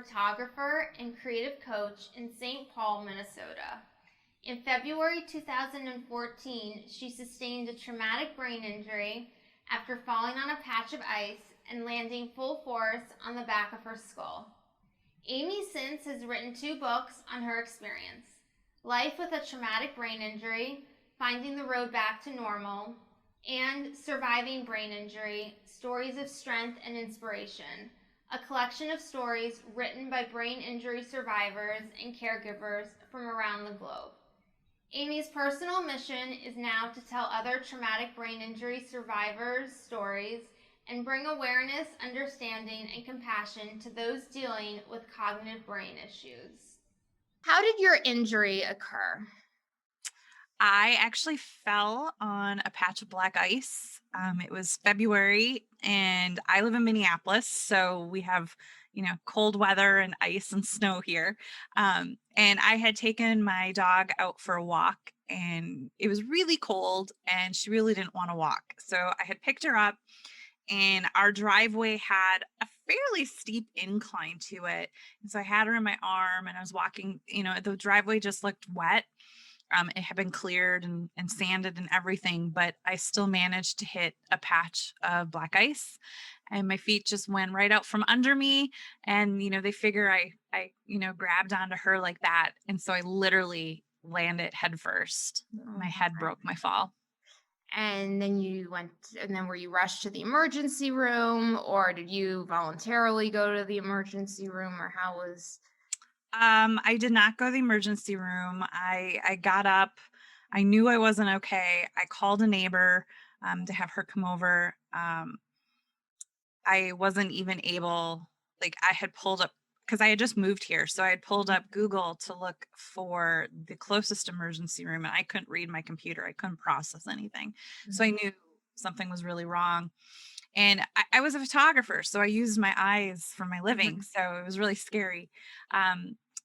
photographer and creative coach in St. Paul, Minnesota. In February 2014, she sustained a traumatic brain injury after falling on a patch of ice and landing full force on the back of her skull. Amy since has written 2 books on her experience: Life with a Traumatic Brain Injury, Finding the Road Back to Normal, and Surviving Brain Injury, Stories of Strength and Inspiration, a collection of stories written by brain injury survivors and caregivers from around the globe. Amy's personal mission is now to tell other traumatic brain injury survivors' stories and bring awareness, understanding, and compassion to those dealing with cognitive brain issues. How did your injury occur? I actually fell on a patch of black ice. It was February and I live in Minneapolis, so we have, cold weather and ice and snow here. And I had taken my dog out for a walk and it was really cold and she really didn't want to walk. So I had picked her up and our driveway had a fairly steep incline to it. And so I had her in my arm and I was walking, the driveway just looked wet. It had been cleared and sanded and everything, but I still managed to hit a patch of black ice and my feet just went right out from under me. And, they figure I grabbed onto her like that. And so I literally landed head first. My head broke my fall. And then were you rushed to the emergency room, or did you voluntarily go to the emergency room, or how was? I did not go to the emergency room. I got up. I knew I wasn't okay. I called a neighbor to have her come over. I wasn't even able, I had pulled up because I had just moved here. So I had pulled up Google to look for the closest emergency room and I couldn't read my computer. I couldn't process anything. Mm-hmm. So I knew something was really wrong. And I was a photographer, so I used my eyes for my living. Mm-hmm. So it was really scary.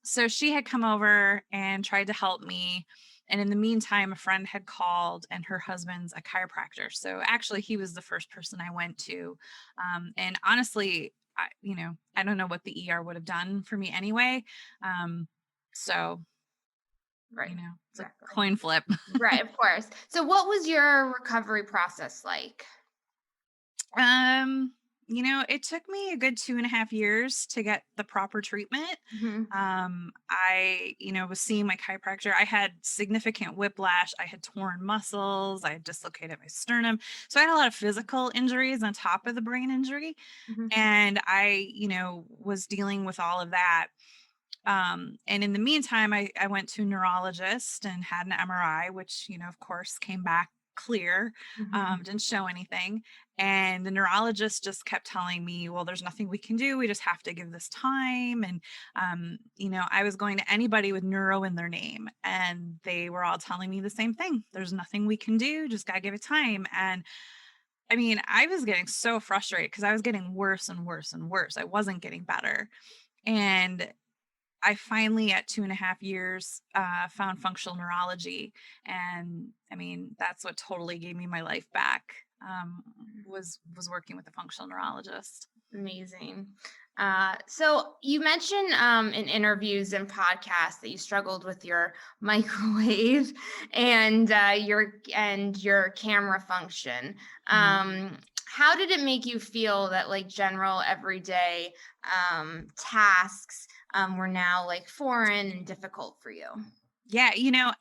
So she had come over and tried to help me. And in the meantime, a friend had called and her husband's a chiropractor. So actually he was the first person I went to. And honestly, I don't know what the ER would have done for me anyway. So, right. It's exactly. A coin flip. Right, of course. So what was your recovery process like? It took me a good 2.5 years to get the proper treatment. Mm-hmm. I, was seeing my chiropractor. I had significant whiplash. I had torn muscles. I had dislocated my sternum. So I had a lot of physical injuries on top of the brain injury. Mm-hmm. And I, was dealing with all of that. And in the meantime, I went to a neurologist and had an MRI, which, of course, came back clear, mm-hmm. Didn't show anything. And the neurologist just kept telling me, well, there's nothing we can do. We just have to give this time. And, I was going to anybody with neuro in their name and they were all telling me the same thing. There's nothing we can do. Just got to give it time. And I was getting so frustrated because I was getting worse and worse and worse. I wasn't getting better. And I finally, at 2.5 years, found functional neurology. And that's what totally gave me my life back, was working with a functional neurologist. Amazing. So you mentioned in interviews and podcasts that you struggled with your microwave and your camera function. Mm-hmm. How did it make you feel that general everyday tasks were now foreign and difficult for you? Yeah,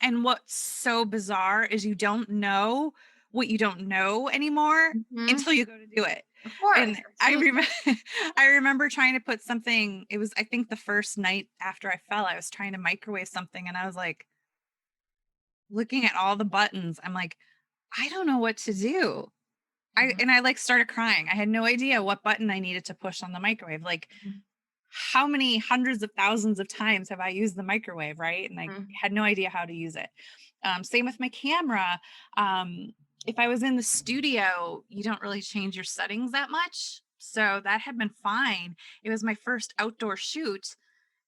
and what's so bizarre is you don't know what you don't know anymore, mm-hmm. until you go to do it. Of course. And I remember trying to put something, it was, I think the first night after I fell, I was trying to microwave something and I was looking at all the buttons. I'm like, I don't know what to do. Mm-hmm. I started crying. I had no idea what button I needed to push on the microwave. Mm-hmm. How many hundreds of thousands of times have I used the microwave, right? And I mm-hmm. had no idea how to use it. Same with my camera. If I was in the studio, you don't really change your settings that much. So that had been fine. It was my first outdoor shoot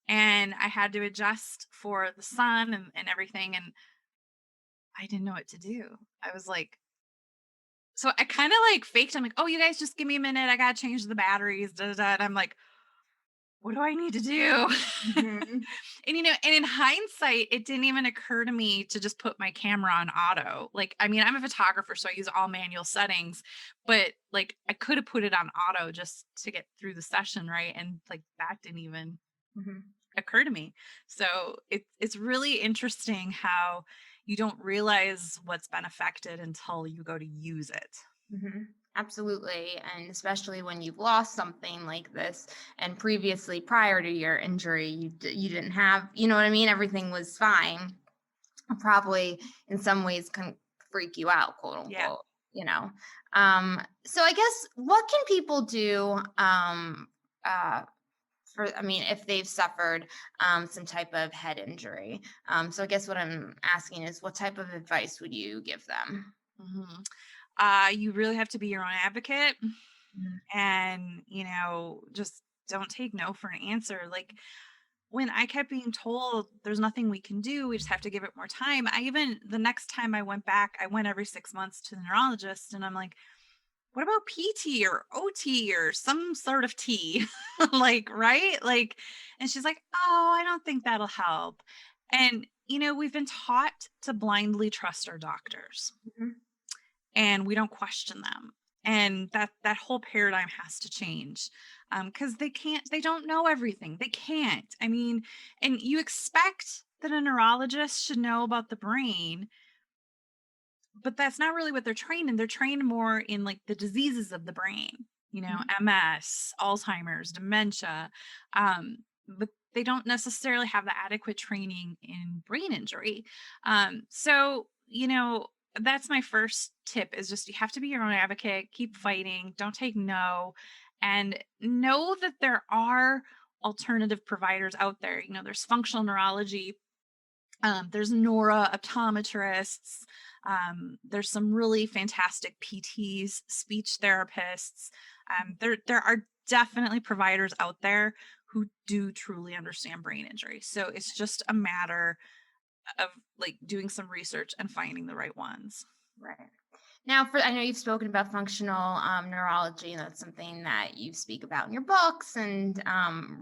and I had to adjust for the sun and everything. And I didn't know what to do. I was so I kind of faked. I'm like, oh, you guys just give me a minute. I got to change the batteries. Da, da, da. And I'm like, what do I need to do? Mhm. And in hindsight, it didn't even occur to me to just put my camera on auto. Like, I mean, I'm a photographer, so I use all manual settings, but like I could have put it on auto just to get through the session, right? And like that didn't even Mhm. occur to me. So it's really interesting how you don't realize what's been affected until you go to use it. Mhm. Absolutely. And especially when you've lost something like this and previously prior to your injury, you didn't have, you know what I mean? Everything was fine. Probably in some ways can freak you out, quote Yeah. unquote, you know. So I guess what can people do uh for I mean if they've suffered some type of head injury. So I guess what I'm asking is what type of advice would you give them? Mhm. You really have to be your own advocate Mhm. and, just don't take no for an answer. Like when I kept being told there's nothing we can do, we just have to give it more time. The next time I went back, I went every 6 months to the neurologist and I'm like, what about PT or OT or some sort of T? Like, right? Like, and she's like, oh, I don't think that'll help. And, we've been taught to blindly trust our doctors Mhm. and we don't question them, and that whole paradigm has to change, because they don't know everything, they can't, I mean, and you expect that a neurologist should know about the brain, but that's not really what they're trained in. They're trained more in like the diseases of the brain, Mhm. MS, Alzheimer's, dementia, but they don't necessarily have the adequate training in brain injury. So that's my first tip is just you have to be your own advocate, keep fighting, don't take no, and know that there are alternative providers out there. There's functional neurology, there's Nora optometrists. There's some really fantastic PTs, speech therapists. There are definitely providers out there who do truly understand brain injury. So it's just a matter of like doing some research and finding the right ones. Right. Now, for I know you've spoken about functional neurology, and that's something that you speak about in your books and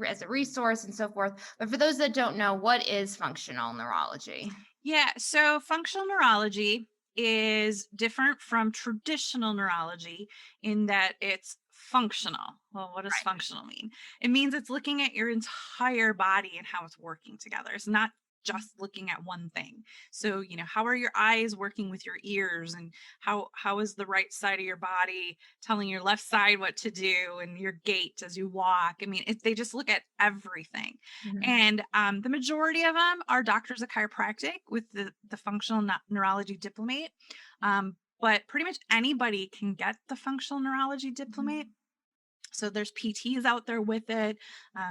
as a resource and so forth. But for those that don't know, what is functional neurology? Yeah, so functional neurology is different from traditional neurology in that it's functional. Well, what does Right. functional mean? It means it's looking at your entire body and how it's working together. It's not just looking at one thing. So, how are your eyes working with your ears, and how is the right side of your body telling your left side what to do, and your gait as you walk? I mean, they just look at everything. Mhm. And the majority of them are doctors of chiropractic with the functional neurology diplomate. But pretty much anybody can get the functional neurology diplomate. Mhm. So there's PTs out there with it.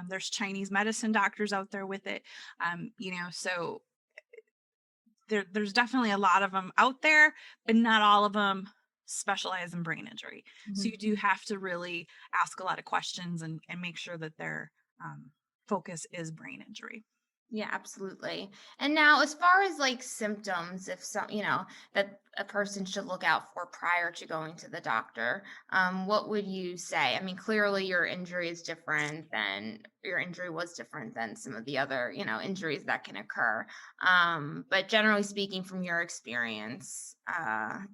There's Chinese medicine doctors out there with it. So there's definitely a lot of them out there, but not all of them specialize in brain injury. So you Mhm. do have to really ask a lot of questions and make sure that their focus is brain injury. Yeah, absolutely. And now, as far as like symptoms, if some, that a person should look out for prior to going to the doctor, what would you say? I mean, clearly your injury was different than some of the other, injuries that can occur. But generally speaking, from your experience, I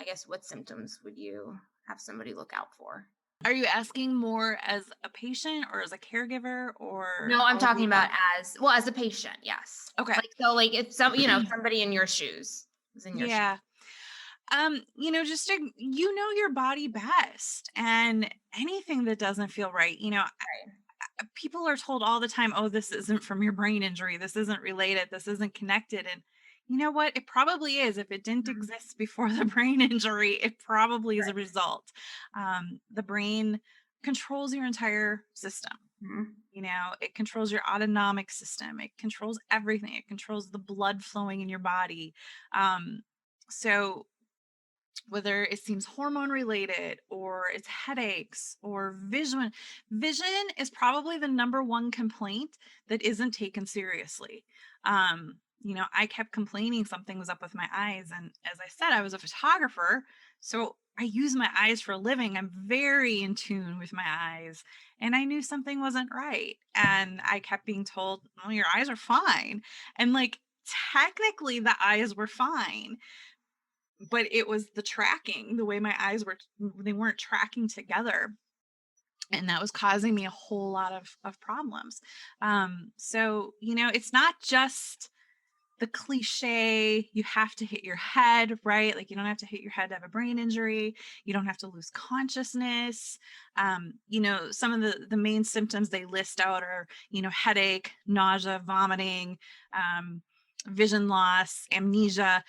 guess what symptoms would you have somebody look out for? Are you asking more as a patient or as a caregiver or No, I'm all of the talking about above? as well, as a patient, yes. Okay. Like, if somebody in your shoes was in your shoes. Yeah. Just to, your body best, and anything that doesn't feel right, people are told all the time, oh, this isn't from your brain injury. This isn't related. This isn't connected. And you know what? It probably is. If it didn't Mhm. exist before the brain injury, it probably is a Right. result. The brain controls your entire system. Mhm. It controls your autonomic system. It controls everything. It controls the blood flowing in your body. So whether it seems hormone related or it's headaches or vision is probably the number one complaint that isn't taken seriously. I kept complaining something was up with my eyes, and as I said, I was a photographer, so I use my eyes for a living. I'm very in tune with my eyes. And I knew something wasn't right. And I kept being told, well, your eyes are fine. And like, technically, the eyes were fine, but it was the tracking, the way my eyes were, they weren't tracking together. And that was causing me a whole lot of problems. So, it's not just the cliche, you have to hit your head, right? Like you don't have to hit your head to have a brain injury. You don't have to lose consciousness. Some of the main symptoms they list out are, headache, nausea, vomiting, um, vision loss, amnesia,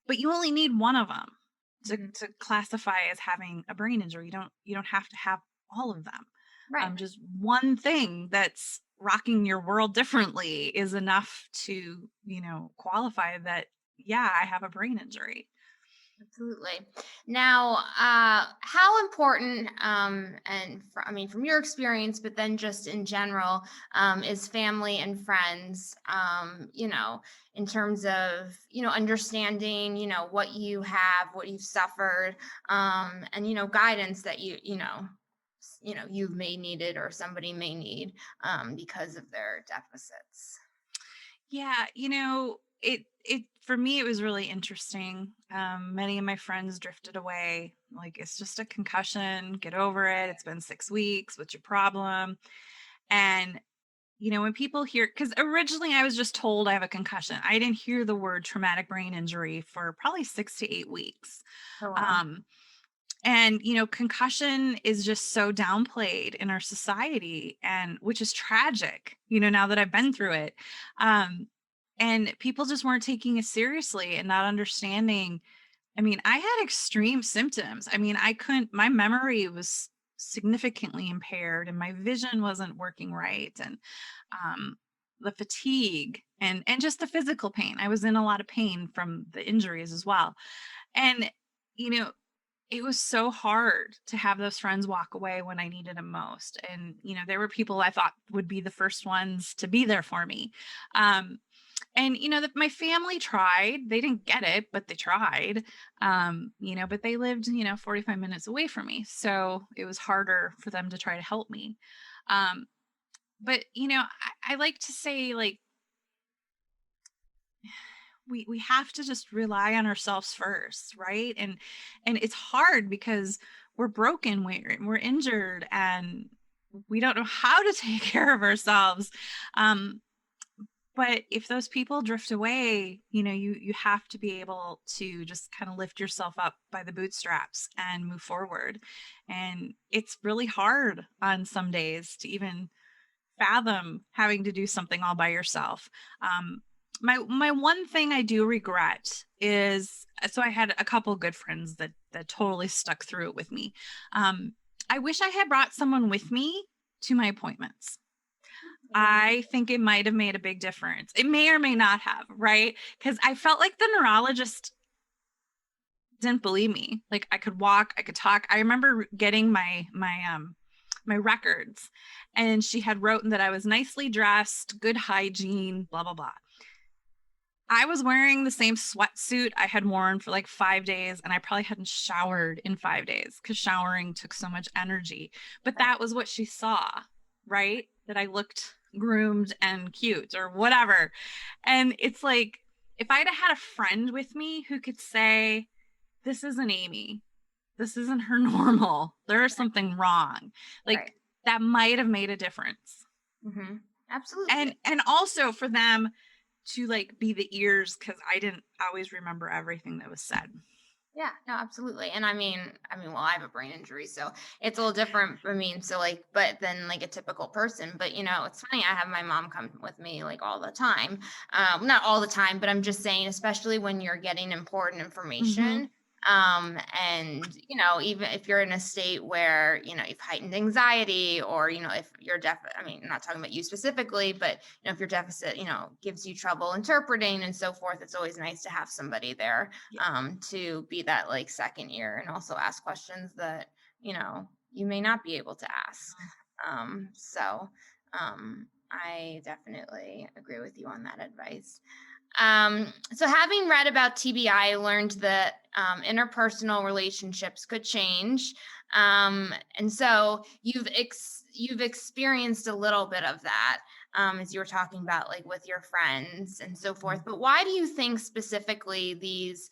but you only need one of them to classify as having a brain injury. You don't have to have all of them. Right. Just one thing that's rocking your world differently is enough to, qualify that, yeah, I have a brain injury. Absolutely. Now, how important, I mean, from your experience, but then just in general, is family and friends, in terms of, understanding, what you have, what you've suffered, and, guidance that you may needed or somebody may need, because of their deficits. Yeah, it for me it was really interesting. Many of my friends drifted away. Like it's just a concussion, get over it. It's been 6 weeks. What's your problem? And when people hear, because originally I was just told I have a concussion. I didn't hear the word traumatic brain injury for probably 6 to 8 weeks. Oh, wow. Um, and concussion is just so downplayed in our society, and which is tragic, now that I've been through it. And people just weren't taking it seriously and not understanding. I mean, I had extreme symptoms. I mean, my memory was significantly impaired and my vision wasn't working right. And um, the fatigue and just the physical pain. I was in a lot of pain from the injuries as well. And, you know, it was so hard to have those friends walk away when I needed them most. And, there were people I thought would be the first ones to be there for me. Um, and my family tried. They didn't get it, but they tried. But they lived 45 minutes away from me, so it was harder for them to try to help me. But I like to say, like, we have to just rely on ourselves first, right? And it's hard because we're broken, we're injured, and we don't know how to take care of ourselves. um But if those people drift away, you have to be able to just kind of lift yourself up by the bootstraps and move forward. And it's really hard on some days to even fathom having to do something all by yourself. My one thing I do regret is, so I had a couple good friends that totally stuck through it with me. I wish I had brought someone with me to my appointments. I think it might have made a big difference. It may or may not have, right? Because I felt like the neurologist didn't believe me. Like I could walk, I could talk. I remember getting my records, and she had written that I was nicely dressed, good hygiene, blah blah blah. I was wearing the same sweatsuit I had worn for like 5 days, and I probably hadn't showered in 5 days because showering took so much energy. But that was what she saw, right? That I looked groomed and cute or whatever. And it's like, if I'd have had a friend with me who could say, this isn't Amy, this isn't her normal, there is something wrong, Right. like that might have made a difference. Mm-hmm. Absolutely. And also for them to like be the ears, because I didn't always remember everything that was said. Yeah, no, absolutely. And well, I have a brain injury, so it's a little different. I mean, so like, but than like a typical person. But it's funny. I have my mom come with me like all the time. Not all the time, but I'm just saying, especially when you're getting important Mm-hmm. information. And even if you're in a state where you've heightened anxiety, or if you're deaf. I mean, I'm not talking about you specifically, but if your deficit, gives you trouble interpreting and so forth, it's always nice to have somebody there, Yeah. to be that like second ear and also ask questions that you may not be able to ask. I definitely agree with you on that advice. So having read about TBI, I learned that interpersonal relationships could change. And so you've experienced a little bit of that, as you were talking about, like with your friends and so forth. But why do you think specifically these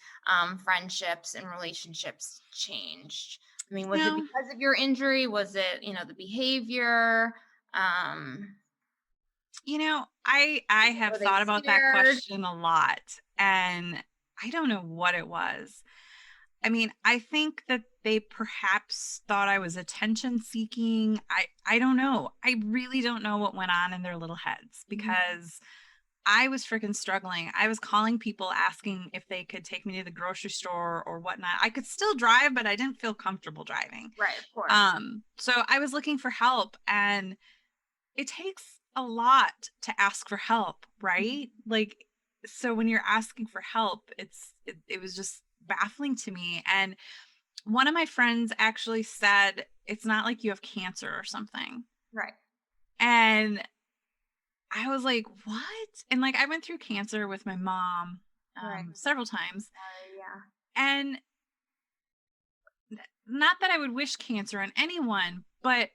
friendships and relationships changed? I mean, You was it know, because of your injury? Was it, the behavior? Um, I have were they thought about that scared? question a lot, and I don't know what it was. I mean, I think that they perhaps thought I was attention seeking. I don't know. I really don't know what went on in their little heads, Mhm. because I was freaking struggling. I was calling people asking if they could take me to the grocery store or whatnot. I could still drive, but I didn't feel comfortable driving. Right, of course. So I was looking for help, and it takes a lot to ask for help, right? Like, so when you're asking for help, it was just baffling to me. And one of my friends actually said, it's not like you have cancer or something. Right. And I was like, what? And like, I went through cancer with my mom Right. several times. Yeah. And not that I would wish cancer on anyone, but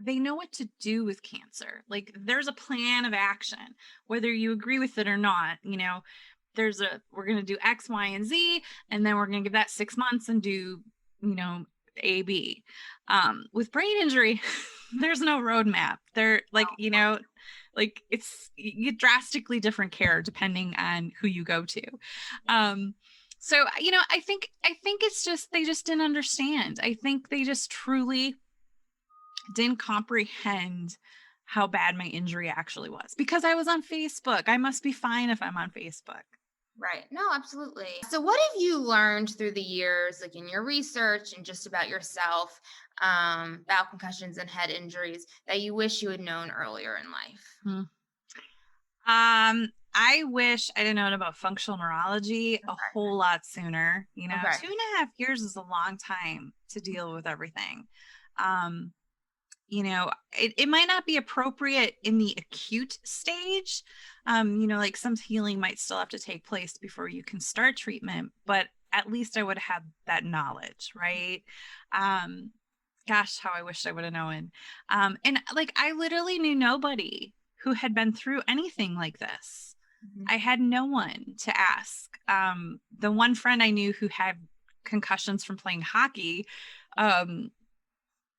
they know what to do with cancer. Like, there's a plan of action, whether you agree with it or not. We're going to do X, Y, and Z, and then we're going to give that 6 months and do, A, B. With brain injury, there's no roadmap. They're like, like you get drastically different care depending on who you go to. So, I think it's just, they just didn't understand. I think they just truly didn't comprehend how bad my injury actually was, because I was on Facebook. I must be fine if I'm on Facebook. Right. No, absolutely. So, what have you learned through the years, like in your research and just about yourself, about concussions and head injuries that you wish you had known earlier in life? Hmm. I wish I'd have known about functional neurology a whole lot sooner. Okay. 2.5 years is a long time to deal with everything. Um, it might not be appropriate in the acute stage. Like some healing might still have to take place before you can start treatment, but at least I would have had that knowledge, right? Um, Gosh, how I wish I would have known. And like, I literally knew nobody who had been through anything like this. Mhm. I had no one to ask. The one friend I knew who had concussions from playing hockey, um,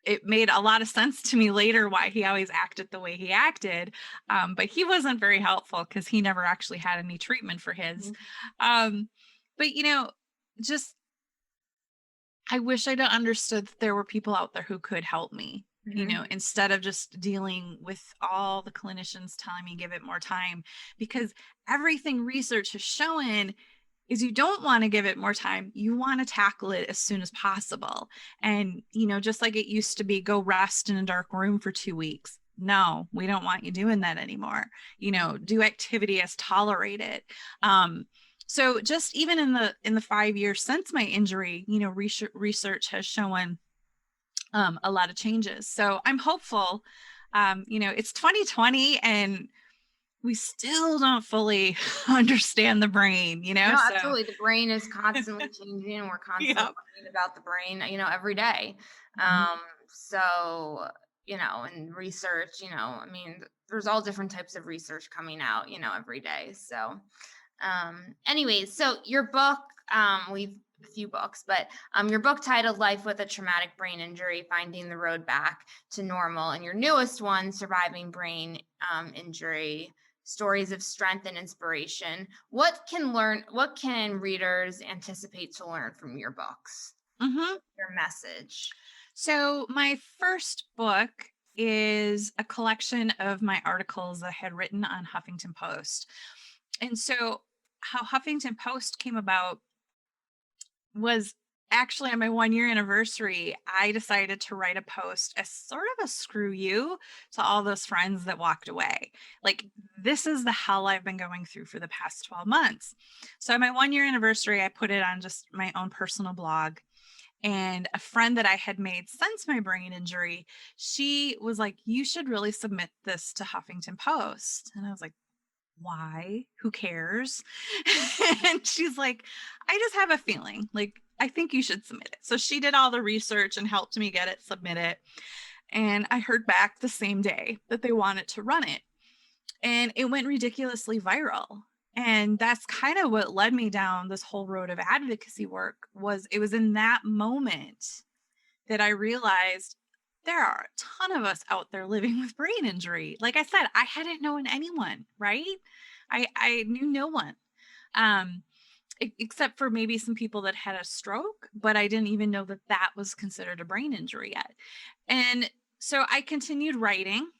it made a lot of sense to me later why he always acted the way he acted. But he wasn't very helpful because he never actually had any treatment for his. Mhm. Um, but, just, I wish I'd have understood that there were people out there who could help me, Mhm. instead of just dealing with all the clinicians telling me give it more time, because everything research has shown is you don't want to give it more time. You want to tackle it as soon as possible. And, just like it used to be, go rest in a dark room for 2 weeks. No, we don't want you doing that anymore. Do activity as tolerated. So just even in the 5 years since my injury, research has shown a lot of changes. So I'm hopeful. It's 2020 and we still don't fully understand the brain, No, so absolutely. The brain is constantly changing, and we're constantly yeah. learning about the brain, every day. Mhm. So, and research, I mean, there's all different types of research coming out, every day. So, anyways, so your book, we've a few books, but your book titled Life with a Traumatic Brain Injury, Finding the Road Back to Normal, and your newest one, Surviving Brain Injury, Stories of Strength and Inspiration. What can readers anticipate to learn from your books? Mhm. Your message. So my first book is a collection of my articles that I had written on Huffington Post. And so how Huffington Post came about was actually on my 1 year anniversary. I decided to write a post as sort of a screw you to all those friends that walked away. Like, this is the hell I've been going through for the past 12 months. So, on my 1 year anniversary, I put it on just my own personal blog. And a friend that I had made since my brain injury, she was like, you should really submit this to Huffington Post. And I was like, why? Who cares? And she's like, I just have a feeling, like, I think you should submit it. So she did all the research and helped me get it submitted. And I heard back the same day that they wanted to run it. And it went ridiculously viral. And that's kind of what led me down this whole road of advocacy work. Was it was in that moment that I realized there are a ton of us out there living with brain injury. Like I said, I hadn't known anyone, right? I knew no one. Except for maybe some people that had a stroke, but I didn't even know that that was considered a brain injury yet. And so I continued writing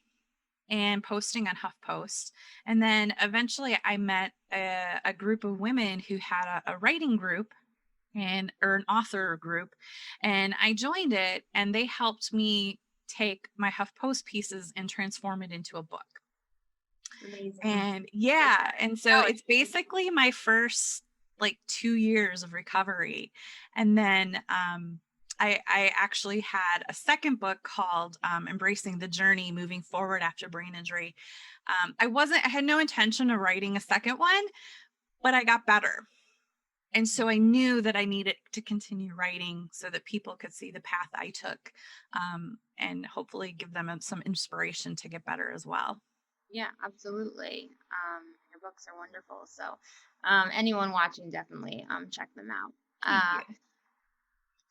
and posting on HuffPost. And then eventually I met a group of women who had a writing group or an author group. And I joined it, and they helped me take my HuffPost pieces and transform it into a book. Amazing. And yeah, and so it's basically my first like 2 years of recovery. And then I actually had a second book called Embracing the Journey, Moving Forward After Brain Injury. I had no intention of writing a second one, but I got better. And so I knew that I needed to continue writing so that people could see the path I took, and hopefully give them some inspiration to get better as well. Yeah, absolutely. Your books are wonderful. So anyone watching, definitely check them out.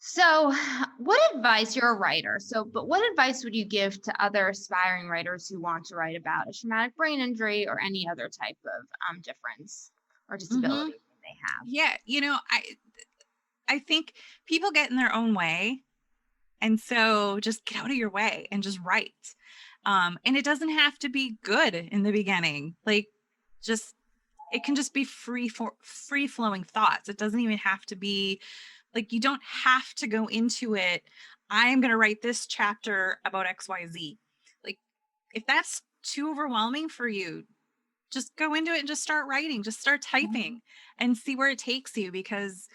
So what advice, you're a writer, but what advice would you give to other aspiring writers who want to write about a traumatic brain injury or any other type of difference or disability that they have? Yeah, I think people get in their own way. And so just get out of your way and just write. And it doesn't have to be good in the beginning. Like, it can just be free flowing thoughts. It doesn't even have to be like, you don't have to go into it. I'm going to write this chapter about XYZ. Like, if that's too overwhelming for you, just go into it and just start writing, just start typing and see where it takes you. Because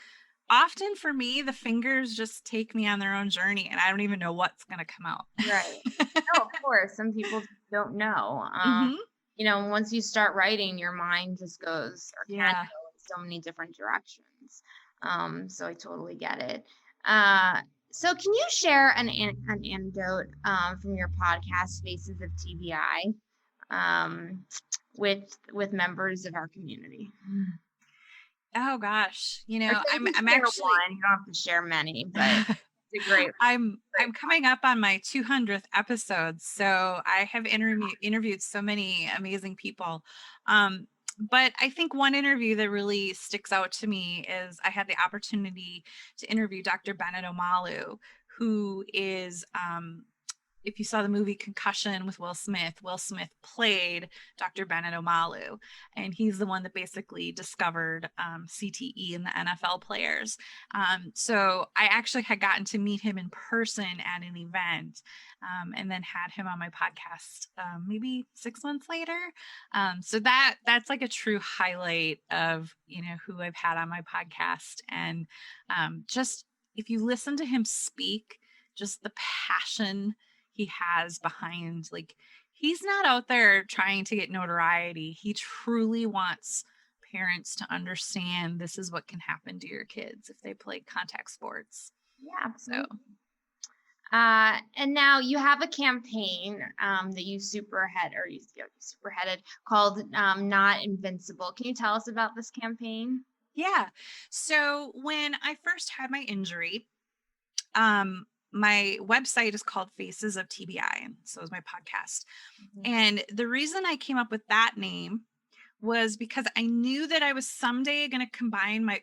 often for me, the fingers just take me on their own journey and I don't even know what's going to come out. Right. No, of course. Some people don't know. Once you start writing, your mind just goes or can go in so many different directions. So I totally get it. So can you share an anecdote from your podcast, Faces of TBI, with members of our community? Oh gosh, I'm actually one. You don't have to share many, but it's a great. I'm coming up on my 200th episode, so I have interviewed so many amazing people. But I think one interview that really sticks out to me is I had the opportunity to interview Dr. Bennett Omalu, who is, if you saw the movie Concussion with Will Smith played Dr. Bennett Omalu, and he's the one that basically discovered CTE in the NFL players. So I actually had gotten to meet him in person at an event, and then had him on my podcast maybe 6 months later. So that's like a true highlight of who I've had on my podcast, and just if you listen to him speak, just the passion he has behind, like, he's not out there trying to get notoriety. He truly wants parents to understand this is what can happen to your kids if they play contact sports. Yeah, absolutely. And now you have a campaign that you superheaded called Not Invincible. Can you tell us about this campaign? Yeah. So when I first had my injury, my website is called Faces of TBI, and so is my podcast. And the reason I came up with that name was because I knew that I was someday going to combine my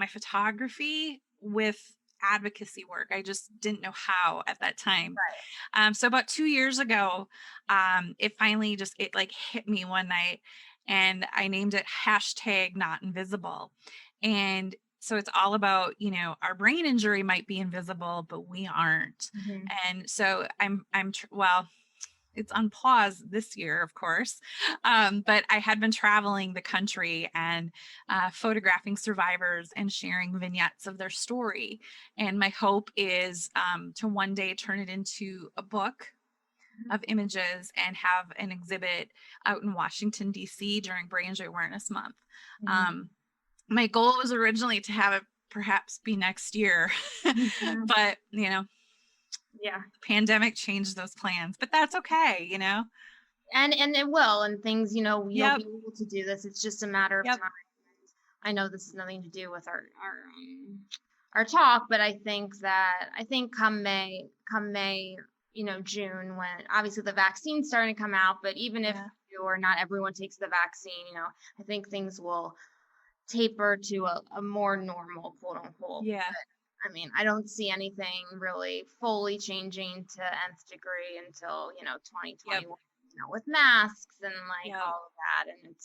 photography with advocacy work. I just didn't know how at that time. Right. So about 2 years ago, it finally it like hit me one night, and I named it #NotInvisible. And so it's all about, our brain injury might be invisible, but we aren't. And so it's on pause this year, of course. But I had been traveling the country and photographing survivors and sharing vignettes of their story. And my hope is to one day turn it into a book of images and have an exhibit out in Washington, D.C. during Brain Injury Awareness Month. Mhm. My goal was originally to have it perhaps be next year, Mhm. but, Yeah. the pandemic changed those plans, but that's okay. And it will, and things, you'll be Yep. able to do this. It's just a matter of Yep. time. I know this has nothing to do with our talk, but I think come May, June, when obviously the vaccine's starting to come out, but even if Yeah. or not everyone takes the vaccine, I think things will taper to a more normal, quote unquote. Yeah. I mean, I don't see anything really fully changing to nth degree until, Yep. 2021, with masks and like Yep. all of that. And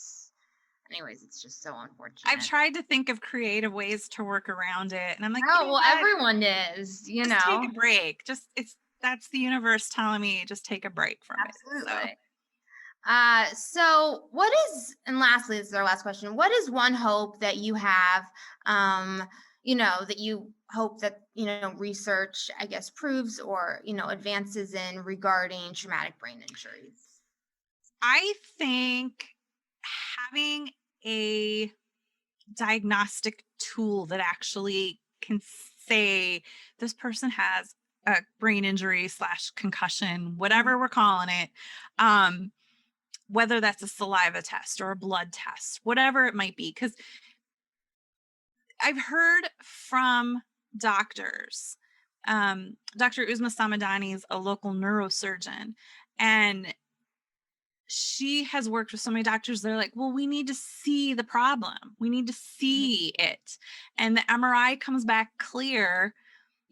anyways, it's just so I've unfortunate. tried to think of creative ways to work around it. And I'm like, Oh, well, what? everyone is, Just take a break. That's the universe telling me just take a break from it. So absolutely. So and lastly, this is our last question. What is one hope that you have, that you hope that, research, I guess, proves or, advances in regarding traumatic brain injuries? I think having a diagnostic tool that actually can say this person has a brain injury slash concussion, whatever we're calling it, um, whether that's a saliva test or a blood test, whatever it might be. Because I've heard from doctors, Dr. Uzma Samadani is a local neurosurgeon, and she has worked with so many doctors. They're like, well, we need to see the problem. We need to see it. And the MRI comes back clear.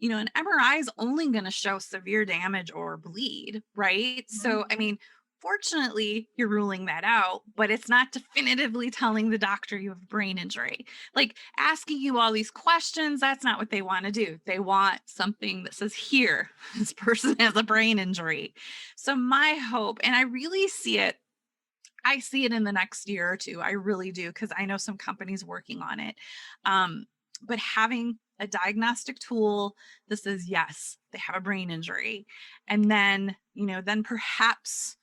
An MRI is only going to show severe damage or bleed, right? Mhm. So, I mean, fortunately, you're ruling that out, but it's not definitively telling the doctor you have a brain injury. Like asking you all these questions, that's not what they want to do. They want something that says, here, this person has a brain injury. So, my hope, and I see it in the next year or two. I really do, because I know some companies working on it. But having a diagnostic tool that says, yes, they have a brain injury. And then perhaps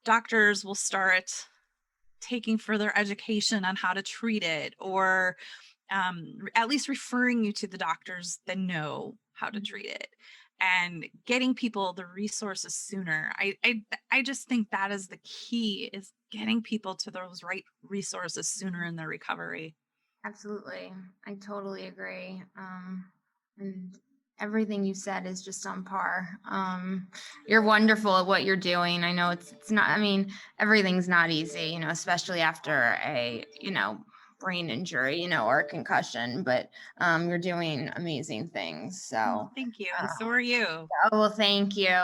doctors will start taking further education on how to treat it, or at least referring you to the doctors that know how to treat it, and getting people the resources sooner. I just think that is the key, is getting people to those right resources sooner in their recovery. Absolutely. I totally agree. And everything you said is just on par. You're wonderful at what you're doing. I know it's not, I mean, everything's not easy, especially after a, brain injury, or a concussion, but you're doing amazing things. Well, So, thank you, and uh, so are you. well, thank you.